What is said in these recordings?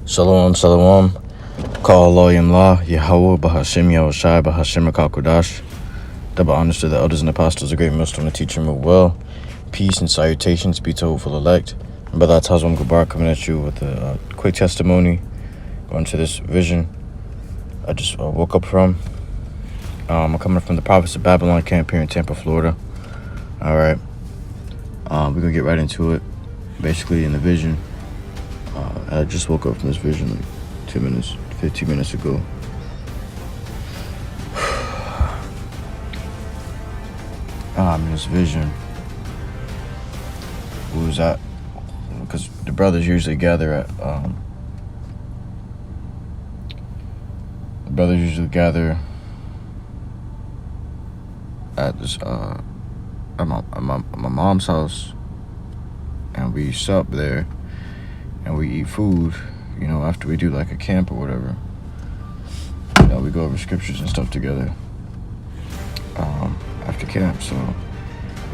Shalom, shalom. HALALYAM, YAHAWAH, BAHASHAM, YAHAWASHI, BAHASHAM, QADASH. Double honors to the elders and apostles, a great MILLSTONE, to teach and move well. Peace and salutations be to hopeful elect. And Brother Tazwam Gabar coming at you with a quick testimony going to this vision I just woke up from. I'm coming from the province of Babylon camp here in Tampa, Florida. All right. We're going to get right into it. Basically, in the vision, I just woke up from this vision like 15 minutes ago. In this vision, we was at, because the brothers usually gather at, at this, at my mom's house, and we sup there, and we eat food, you know, after we do like a camp or whatever. You know, we go over scriptures and stuff together, after camp. So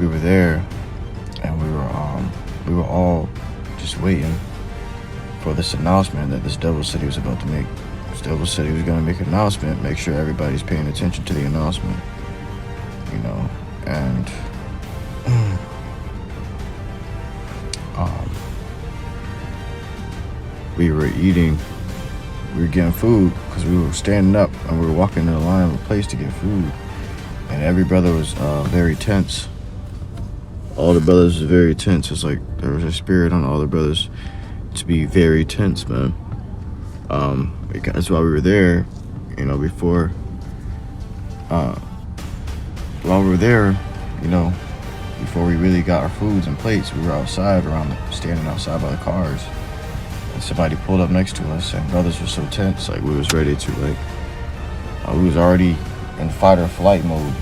we were there, and we were all just waiting for this announcement that this devil said he was about to make. This devil said he was going to make an announcement, make sure everybody's paying attention to the announcement, you know, and we were eating, we were getting food because we were standing up and we were walking in the line of a place to get food, and every brother was very tense. All the brothers were very tense. It's like there was a spirit on all the brothers to be very tense, man. That's why we were there, you know, before while we were there, you know, before we really got our foods and plates, we were outside standing outside by the cars. And somebody pulled up next to us, and brothers were so tense, like we was ready to, like, we was already in fight or flight mode,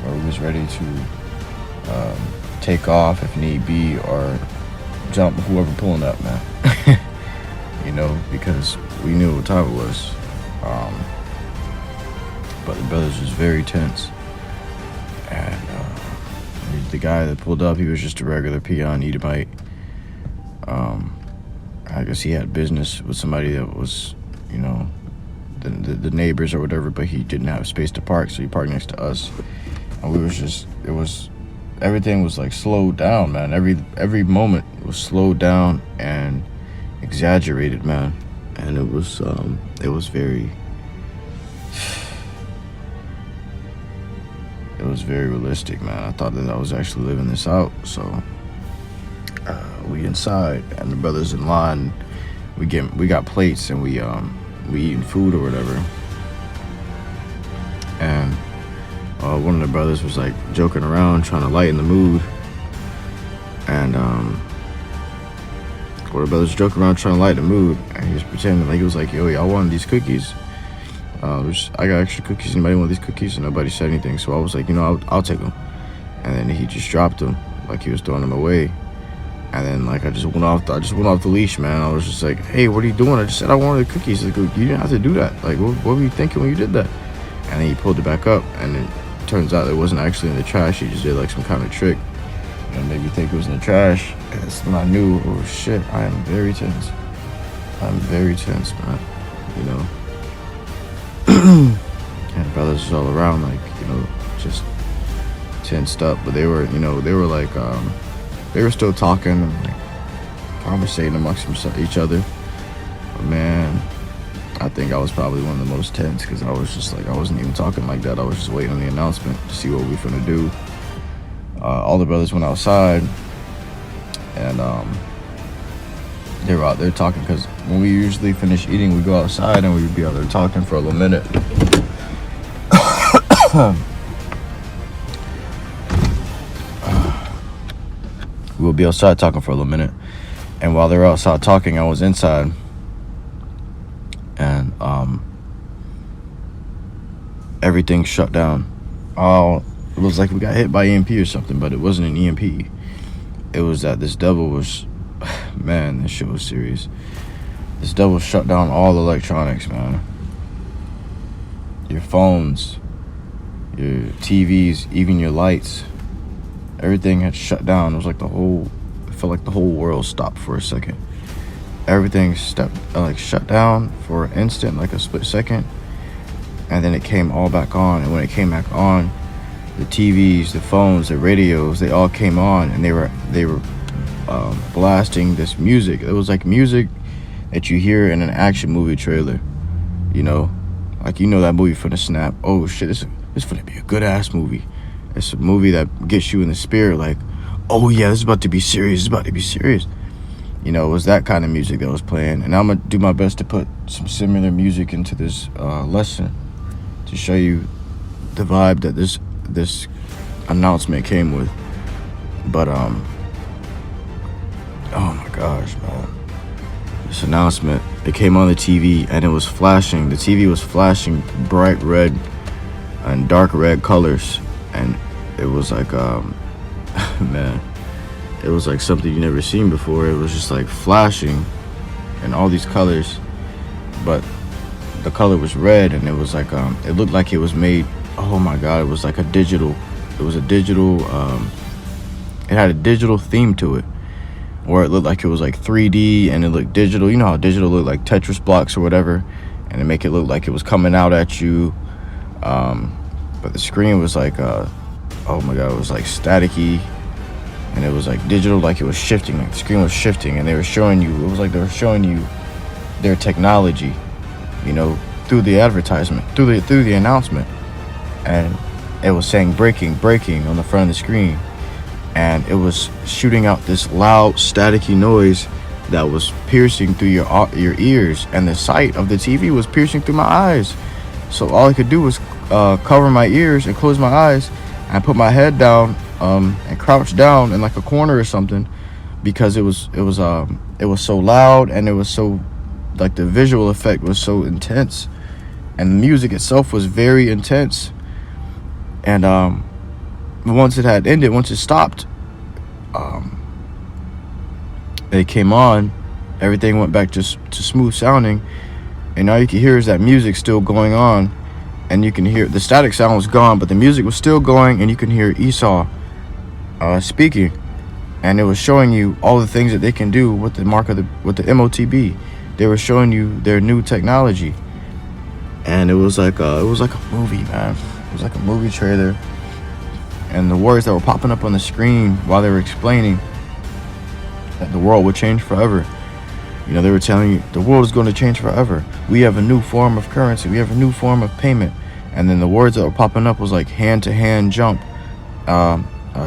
where we was ready to take off if need be, or jump whoever pulling up, man. You know, because we knew what time it was. But the brothers was very tense, and the guy that pulled up, he was just a regular peon Edomite. I guess he had business with somebody that was, you know, the neighbors or whatever, but he didn't have space to park, so he parked next to us. And we was just, everything was like slowed down, man. Every moment was slowed down and exaggerated, man. And it was very, it was very realistic, man. I thought that I was actually living this out. So we inside, and the brothers in line, we got plates, and we eating food or whatever. And one of the brothers was like joking around, trying to lighten the mood. And one of the brothers joking around trying to lighten the mood, and he was pretending like, he was like, yo, y'all want these cookies? I got extra cookies. Anybody want these cookies? And nobody said anything. So I was like, you know, I'll take them. And then he just dropped them, like he was throwing them away. And then, like, I just went off the leash, man. I was just like, hey, what are you doing? I just said I wanted the cookies. Like, you didn't have to do that. Like, what were you thinking when you did that? And then he pulled it back up, and it turns out it wasn't actually in the trash. He just did like some kind of trick and made me think it was in the trash. And that's when I knew, oh shit, I am very tense. I'm very tense, man. You know. And brothers was all around, like, you know, just tensed up. But they were, you know, they were like, they were still talking and like conversating amongst each other. But man, I think I was probably one of the most tense, because I was just like, I wasn't even talking like that. I was just waiting on the announcement to see what we were gonna do. All the brothers went outside, and they were out there talking, because when we usually finish eating, we go outside and we would be out there talking for a little minute. We'll be outside talking for a little minute, and while they were outside talking, I was inside, and everything shut down. It was like we got hit by EMP or something, but it wasn't an EMP. It was that this devil was, man, this shit was serious. This devil shut down all electronics, man. Your phones, your TVs, even your lights. Everything had shut down. It was like it felt like the whole world stopped for a second. everything shut down for an instant, like a split second, and then it came all back on. And when it came back on, the TVs, the phones, the radios, they all came on, and they were blasting this music. It was like music that you hear in an action movie trailer, you know, like, you know, that movie from the snap. Oh shit, this is gonna be a good ass movie. It's a movie that gets you in the spirit, like, oh yeah, this is about to be serious. It's about to be serious. You know, it was that kind of music that was playing. And I'm gonna do my best to put some similar music into this lesson to show you the vibe that this announcement came with. But oh my gosh, man, this announcement, it came on the TV, and it was flashing. The TV was flashing bright red and dark red colors, and it was like man, it was like something you never seen before. It was just like flashing and all these colors, but the color was red, and it was like it looked like it was made, oh my god, it was like it was a digital it had a digital theme to it, or it looked like it was like 3D, and it looked digital. You know how digital look, like Tetris blocks or whatever, and it make it look like it was coming out at you. But the screen was like oh my god, it was like staticky, and it was like digital, like it was shifting, like the screen was shifting, and they were showing you, it was like they were showing you their technology, you know, through the advertisement, through the announcement. And it was saying breaking on the front of the screen, and it was shooting out this loud staticky noise that was piercing through your ears, and the sight of the TV was piercing through my eyes. So all I could do was cover my ears and close my eyes and put my head down and crouch down in like a corner or something, because it was so loud, and it was so, like, the visual effect was so intense, and the music itself was very intense. And once it had ended, once it stopped, it came on, everything went back to smooth sounding, and all you can hear is that music still going on, and you can hear the static sound was gone, but the music was still going, and you can hear Esau speaking, and it was showing you all the things that they can do with the Motb. They were showing you their new technology, and it was like a movie, man. It was like a movie trailer, and the words that were popping up on the screen while they were explaining that the world would change forever. You know, they were telling you the world is going to change forever. We have a new form of currency. We have a new form of payment. And then the words that were popping up was like hand-to-hand jump,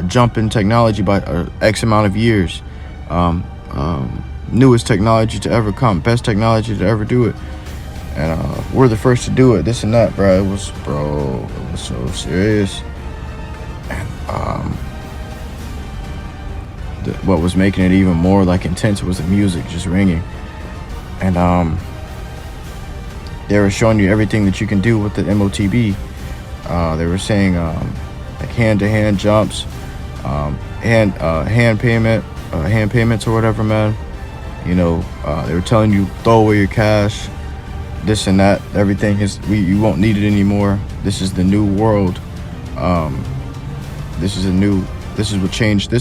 jump in technology by X amount of years, newest technology to ever come, best technology to ever do it, and we're the first to do it, this and that, bro. It was so serious. And what was making it even more like intense was the music just ringing, and they were showing you everything that you can do with the Motb. They were saying like hand-to-hand jumps, hand payments or whatever, man. You know, they were telling you throw away your cash, this and that. Everything is, you won't need it anymore. This is the new world. This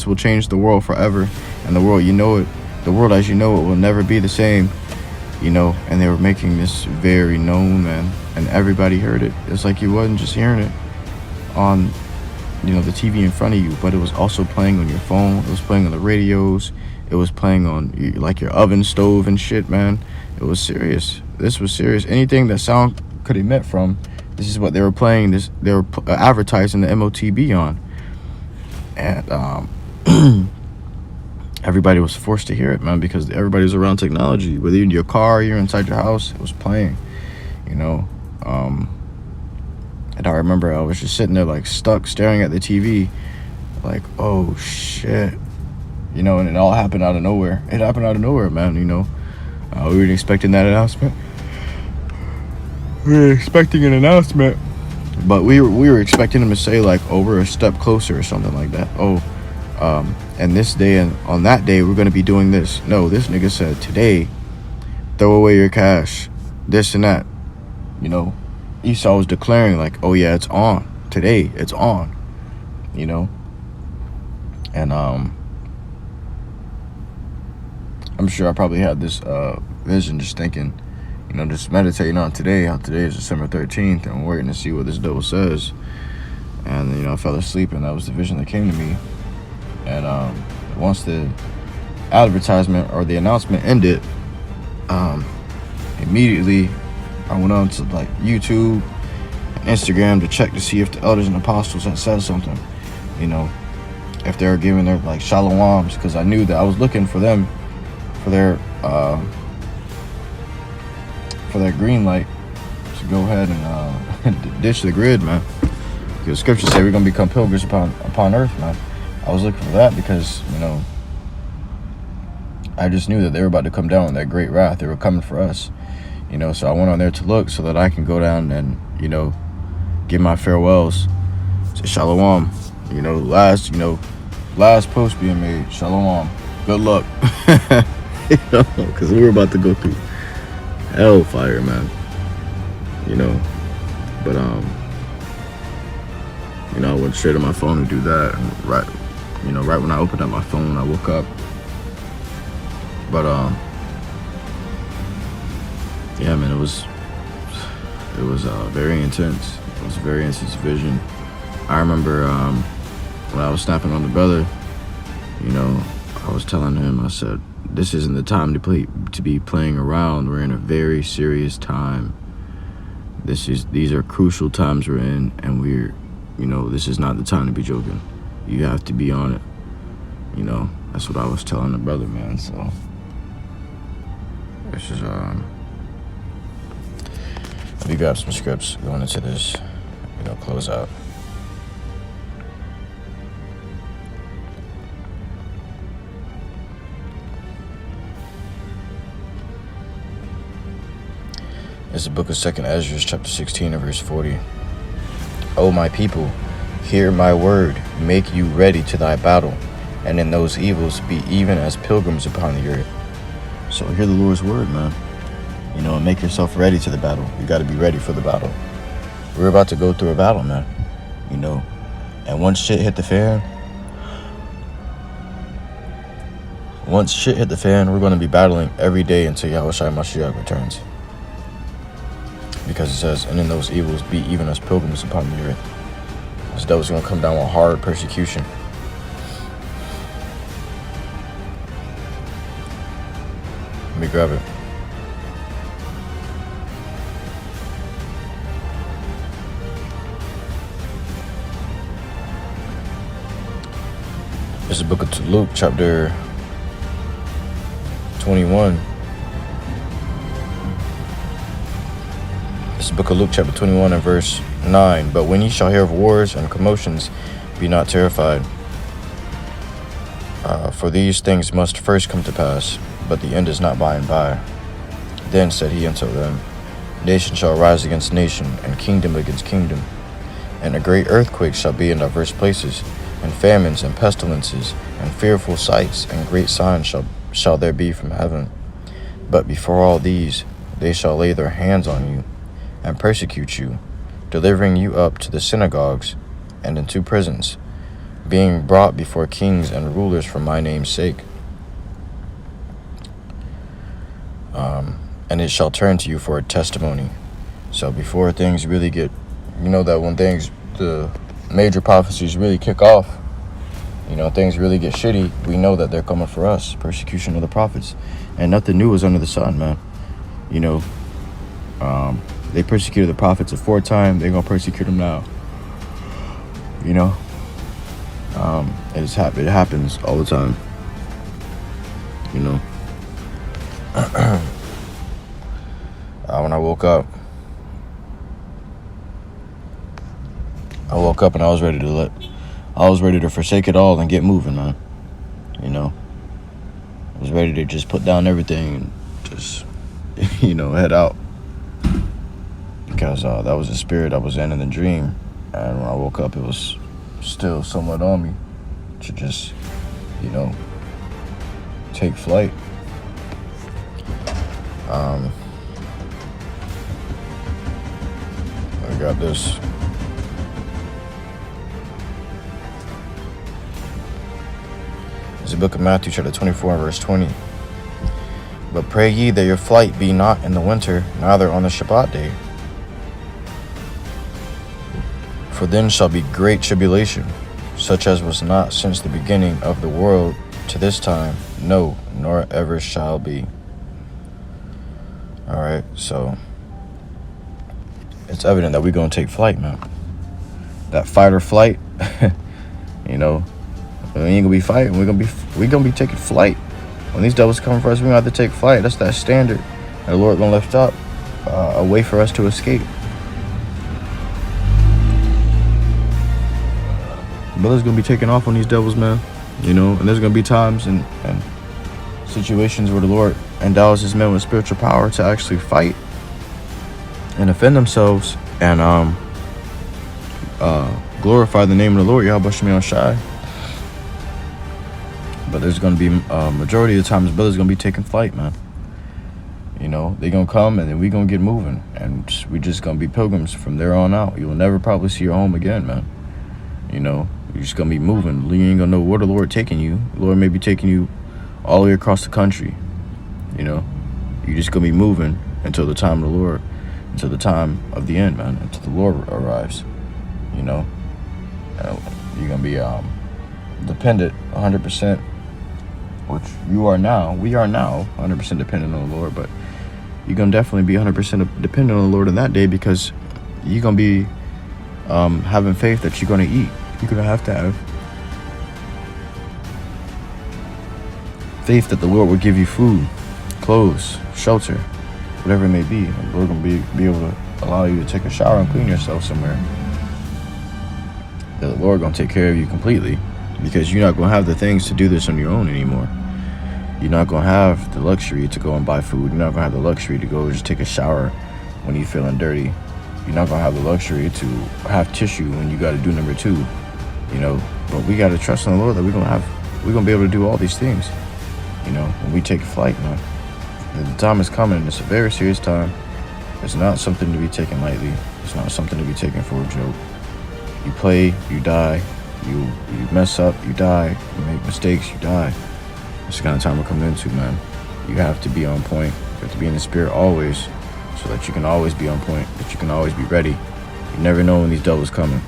will change the world forever, and the world the world as you know it will never be the same. You know, and they were making this very known, man, and everybody heard it. It's like you wasn't just hearing it on, you know, the TV in front of you, but it was also playing on your phone. It was playing on the radios. It was playing on like your oven stove and shit, man. It was serious. This was serious. Anything that sound could emit from, this is what they were playing. They were advertising the Motb on, and everybody was forced to hear it, man, because everybody was around technology. Whether you're in your car, you're inside your house, it was playing, you know. And I remember I was just sitting there like stuck staring at the TV, like, oh shit, you know. And it all happened out of nowhere. It happened out of nowhere, man. You know, we weren't expecting that announcement. We were expecting an announcement, but we were expecting him to say like, oh, we're a step closer or something like that. Oh, and this day and on that day we're gonna be doing this. No, this nigga said today, throw away your cash, this and that. You know, Esau was declaring like, oh yeah, it's on today. It's on. You know, and I'm sure I probably had this vision just thinking, you know, just meditating on today, how today is December 13th, and I'm waiting to see what this devil says. And, you know, I fell asleep, and that was the vision that came to me. And once the advertisement or the announcement ended, immediately I went on to like YouTube and Instagram to check to see if the elders and apostles had said something, you know, if they were giving their like shalawams, because I knew that I was looking for them for their green light to go ahead and ditch the grid, man. Because scriptures say we're gonna become pilgrims upon earth, man. I was looking for that because, you know, I just knew that they were about to come down with that great wrath. They were coming for us, you know. So I went on there to look so that I can go down and, you know, give my farewells to Shalom. You know, last post being made. Shalom. Good luck. You know, because we were about to go through hellfire, man. You know, but you know, I went straight on my phone to do that. And right when I opened up my phone, I woke up. But yeah, man, it was very intense. It was a very intense vision. I remember when I was snapping on the brother, you know, I was telling him, I said, this isn't the time to be playing around. We're in a very serious time. These are crucial times we're in, and we're, you know, this is not the time to be joking. You have to be on it. You know, that's what I was telling the brother, man. So this is let me grab some scripts going into this, you know, close out. It's the book of 2nd Ezra, chapter 16 and verse 40. O my people, hear my word, make you ready to thy battle, and in those evils be even as pilgrims upon the earth. So hear the Lord's word, man. You know, and make yourself ready to the battle. You got to be ready for the battle. We're about to go through a battle, man. You know, and once shit hit the fan, we're going to be battling every day until Yahawashi Mashiach returns. Because it says, and in those evils be even as pilgrims upon the earth. This devil's going to come down with hard persecution. Let me grab it. It's the book of Luke, chapter 21. It's the book of Luke, chapter 21 and verse 9. But when ye shall hear of wars and commotions, be not terrified. For these things must first come to pass, but the end is not by and by. Then said he unto them, nation shall rise against nation, and kingdom against kingdom. And a great earthquake shall be in diverse places, and famines and pestilences, and fearful sights, and great signs shall there be from heaven. But before all these, they shall lay their hands on you, and persecute you, delivering you up to the synagogues and into prisons, being brought before kings and rulers for my name's sake. And it shall turn to you for a testimony. So before things really get, you know, that when the major prophecies really kick off, you know, things really get shitty, we know that they're coming for us. Persecution of the prophets. And nothing new is under the sun, man. You know, they persecuted the prophets aforetime, they're going to persecute them now. You know, it happens all the time. You know. When I woke up and I was ready to forsake it all and get moving, man. You know, I was ready to just put down everything and just, you know, head out. Because that was the spirit I was in the dream. And when I woke up, it was still somewhat on me to just, you know, take flight. I got this. It's the book of Matthew, chapter 24, verse 20. But pray ye that your flight be not in the winter, neither on the Shabbat day. For then shall be great tribulation, such as was not since the beginning of the world to this time, no, nor ever shall be. Alright, so it's evident that we're going to take flight, man. That fight or flight, you know, we ain't gonna be fighting. We're gonna be taking flight. When these devils come for us, we're gonna have to take flight. That's that standard. And the Lord gonna lift up a way for us to escape. Brother's gonna be taking off on these devils, man. You know, and there's gonna be times and situations where the Lord endows his men with spiritual power to actually fight and defend themselves and glorify the name of the Lord, YAHAWASHI. But there's going to be majority of the times brothers going to be taking flight, man. You know, they're going to come and then we going to get moving. And we just going to be pilgrims from there on out. You'll never probably see your home again, man. You know, you're just going to be moving. You ain't going to know where the Lord taking you. The Lord may be taking you all the way across the country. You know, you're just going to be moving until the time of the Lord, until the time of the end, man, until the Lord arrives. You know, you're going to be dependent 100%. Which you are now. We are now 100% dependent on the Lord, but you're going to definitely be 100% dependent on the Lord in that day, because you're going to be having faith that you're going to eat. You're going to have faith that the Lord will give you food, clothes, shelter, whatever it may be. And the Lord going to be able to allow you to take a shower and clean yourself somewhere. That the Lord going to take care of you completely. Because you're not going to have the things to do this on your own anymore. You're not going to have the luxury to go and buy food. You're not going to have the luxury to go just take a shower when you're feeling dirty. You're not going to have the luxury to have tissue when you got to do number 2. You know, but we got to trust in the Lord that we're going to be able to do all these things. You know, when we take flight, man. And the time is coming. It's a very serious time. It's not something to be taken lightly. It's not something to be taken for a joke. You play, you die. You mess up, you die. You make mistakes, you die. That's the kind of time we're coming into, man. You have to be on point. You have to be in the spirit always, so that you can always be on point, that you can always be ready. You never know when these devils coming.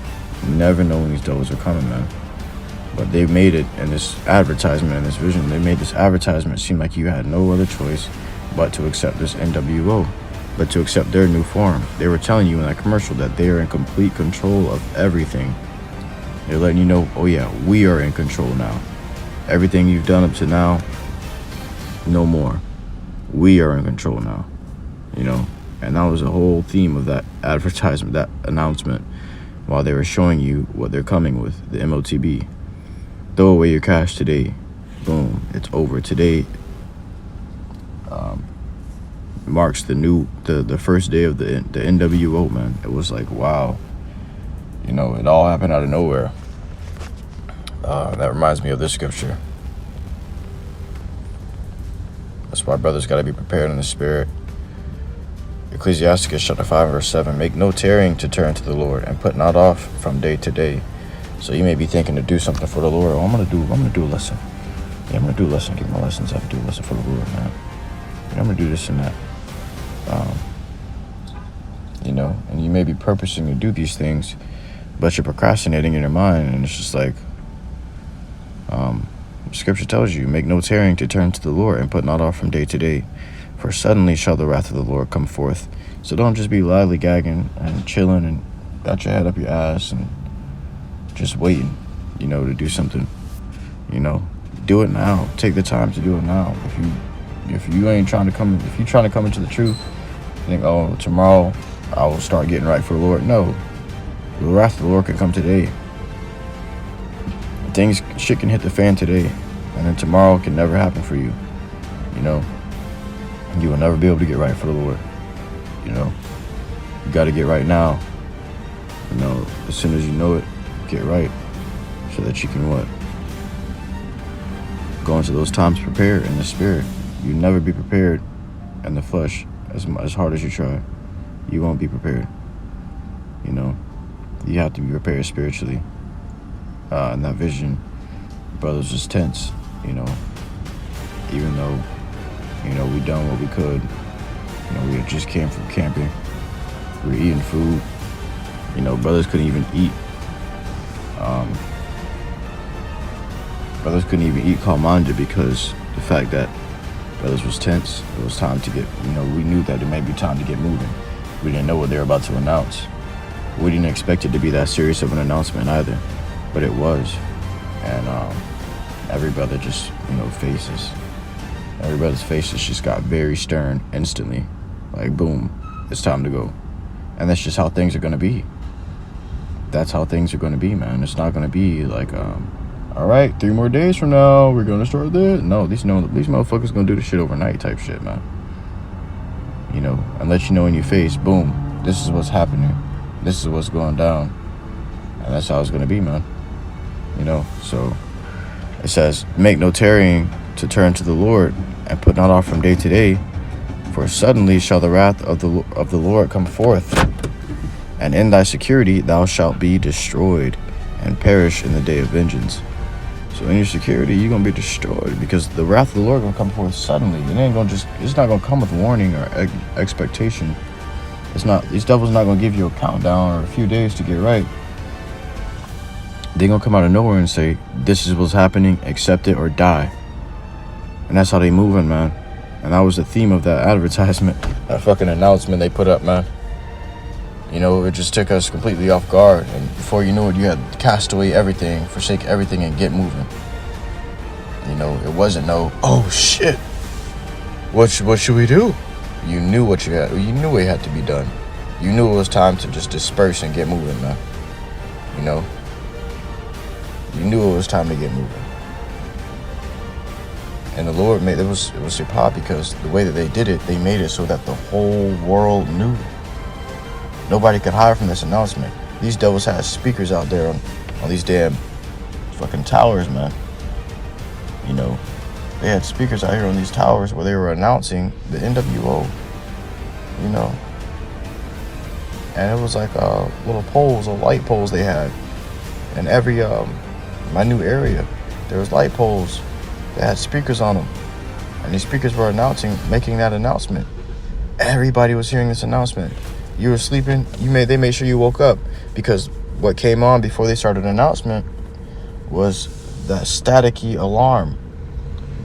You never know when these devils are coming, man. But they made it in this advertisement, in this vision. They made this advertisement seem like you had no other choice but to accept this NWO, but to accept their new form. They were telling you in that commercial that they are in complete control of everything. They're letting you know, oh yeah, we are in control now. Everything you've done up to now, no more. We are in control now. You know, and that was the whole theme of that advertisement, that announcement, while they were showing you what they're coming with, the Motb. Throw away your cash today. Boom, it's over. Today marks the first day of the NWO, man. It was like, wow. You know, it all happened out of nowhere. That reminds me of this scripture. That's why brothers got to be prepared in the spirit. Ecclesiasticus chapter 5 verse 7. Make no tarrying to turn to the Lord, and put not off from day to day. So you may be thinking to do something for the Lord. Oh, I'm gonna do a lesson. Yeah, I'm gonna do a lesson. Get my lessons. I have to do a lesson for the Lord, man. Yeah, I'm gonna do this and that. You know, and you may be purposing to do these things, but you're procrastinating in your mind, and it's just like, Scripture tells you, make no tarrying to turn to the Lord, and put not off from day to day, for suddenly shall the wrath of the Lord come forth. So don't just be lollygagging and chilling and got your head up your ass and just waiting, you know, to do something. You know, do it now. Take the time to do it now. If you ain't trying to come, if you're trying to come into the truth, think, oh, tomorrow I will start getting right for the Lord. No, the wrath of the Lord can come today. Shit can hit the fan today, and then tomorrow can never happen for you. You know, you will never be able to get right for the Lord. You know, you got to get right now. You know, as soon as you know it, get right, so that you can what? Go into those times prepared in the spirit. You never be prepared in the flesh. As hard as you try, you won't be prepared. You know, you have to be prepared spiritually. In that vision, brothers was tense. You know, even though You know, we done what we could. You know, we had just came from camping. We were eating food. You know, brothers couldn't even eat. Brothers couldn't even eat kalmanja because the fact that brothers was tense. It was time to get, you know, we knew that it might be time to get moving. We didn't know what they were about to announce. We didn't expect it to be that serious of an announcement either, but it was. And every brother just, you know, every brother's faces just got very stern instantly. Like, boom, it's time to go. And that's just how things are going to be. That's how things are going to be, man. It's not going to be like, all right, 3 more days from now, we're going to start this. No, these motherfuckers going to do the shit overnight type shit, man. You know, and let you know in your face, boom, this is what's happening. This is what's going down. And that's how it's going to be, man. You know, so it says, make no tarrying to turn to the Lord, and put not off from day to day, for suddenly shall the wrath of the Lord come forth, and in thy security thou shalt be destroyed, and perish in the day of vengeance. So in your security, you're gonna be destroyed, because the wrath of the Lord gonna come forth suddenly. It's not gonna come with warning or expectation. These devils not gonna give you a countdown or a few days to get right. They're gonna come out of nowhere and say, this is what's happening, accept it or die. And that's how they moving, man. And that was the theme of that advertisement, that fucking announcement they put up, man. You know, it just took us completely off guard. And before you knew it, you had to cast away everything, forsake everything, and get moving. You know, it wasn't no, oh shit, what should we do? You knew what you had. You knew it had to be done. You knew it was time to just disperse and get moving, man. You know, you knew it was time to get moving. And the Lord made it was superb, because the way that they did it, they made it so that the whole world knew. Nobody could hide from this announcement. These devils had speakers out there on these damn fucking towers, man. You know, they had speakers out here on these towers where they were announcing the NWO. You know, and it was like little poles, or light poles they had in every my new area. There was light poles. They had speakers on them, and these speakers were making that announcement. Everybody was hearing this announcement. You were sleeping, they made sure you woke up, because what came on before they started the announcement was that staticky alarm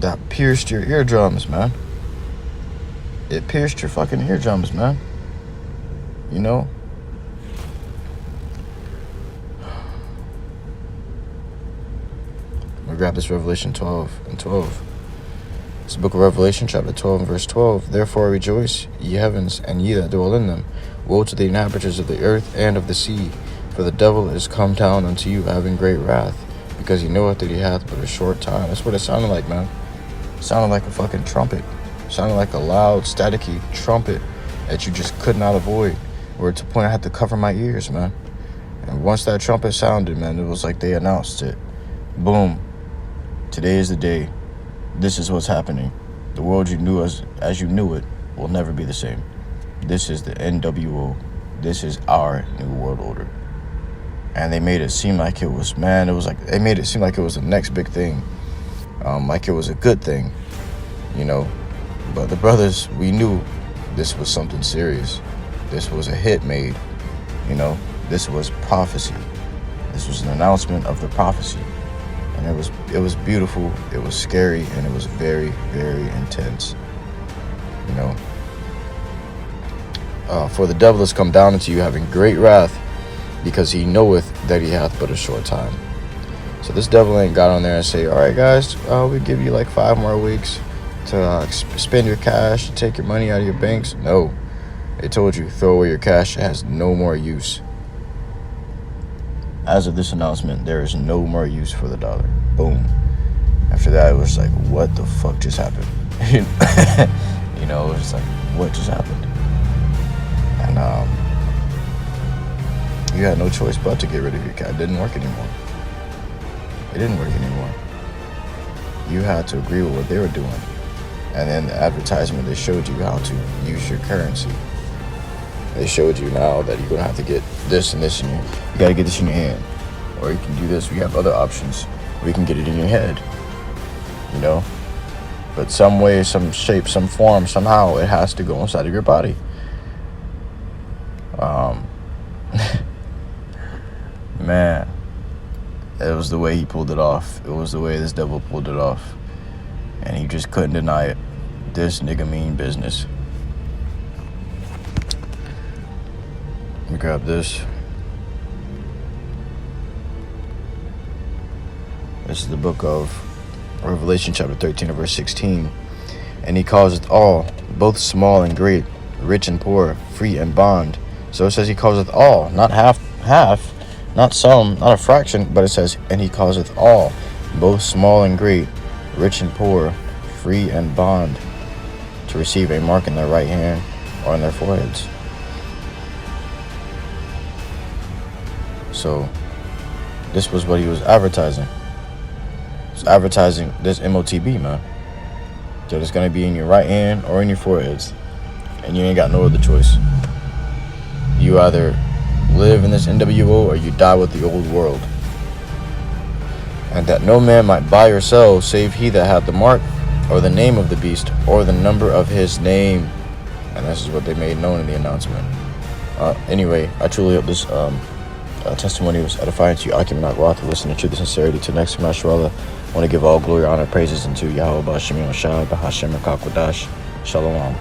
that pierced your eardrums, man. It pierced your fucking eardrums, man. You know? We grab this Revelation 12:12. It's the book of Revelation, chapter 12 and verse 12. Therefore rejoice, ye heavens, and ye that dwell in them. Woe to the inhabitants of the earth and of the sea, for the devil is come down unto you, having great wrath, because he knoweth that he hath but a short time. That's what it sounded like, man. It sounded like a fucking trumpet. It sounded like a loud, staticky trumpet that you just could not avoid. Or to the point I had to cover my ears, man. And once that trumpet sounded, man, it was like they announced it. Boom. Today is the day. This is what's happening. The world you knew as you knew it will never be the same. This is the NWO. This is our new world order. And they made it seem like it was, man, they made it seem like it was the next big thing. Like it was a good thing, you know. But the brothers, we knew this was something serious. This was a hit made, you know. This was prophecy. This was an announcement of the prophecy. And it was beautiful, it was scary, and it was very, very intense. You know. For the devil is come down unto you, having great wrath, because he knoweth that he hath but a short time. So this devil ain't got on there and say, all right, guys, we give you like 5 more weeks to spend your cash, to take your money out of your banks. No. They told you, throw away your cash. It has no more use. As of this announcement, there is no more use for the dollar. Boom. After that, it was like, what the fuck just happened? You know, it was like, what just happened? And you had no choice but to get rid of your cash. It didn't work anymore. It didn't work anymore. You had to agree with what they were doing. And in the advertisement, they showed you how to use your currency. They showed you now that you're gonna have to get this and this in your. You gotta get this in your hand, or you can do this. We have other options. We can get it in your head. You know, But some way, some shape, some form, somehow it has to go inside of your body. Man, it was the way he pulled it off. It was the way this devil pulled it off. And he just couldn't deny it. This nigga mean business. Let me grab this. This is the book of Revelation chapter 13 and verse 16. And he causeth all, both small and great, rich and poor, free and bond. So it says he causeth all, not half, not some, not a fraction, but it says, and he causeth all, both small and great, rich and poor, free and bond, to receive a mark in their right hand or in their foreheads. So this was what he was advertising. He was advertising this Motb, man. That it's going to be in your right hand or in your foreheads. And you ain't got no other choice. You either live in this NWO or you die with the old world. And that no man might buy or sell save he that hath the mark or the name of the beast or the number of his name. And this is what they made known in the announcement. Anyway, I truly hope this testimony was edifying to you. I cannot go out to listen to truth and sincerity to next Mashallah. I want to give all glory, honor, praises unto Yahawah, BAHASHAM, BAHASHAM, QADASH. Shalom.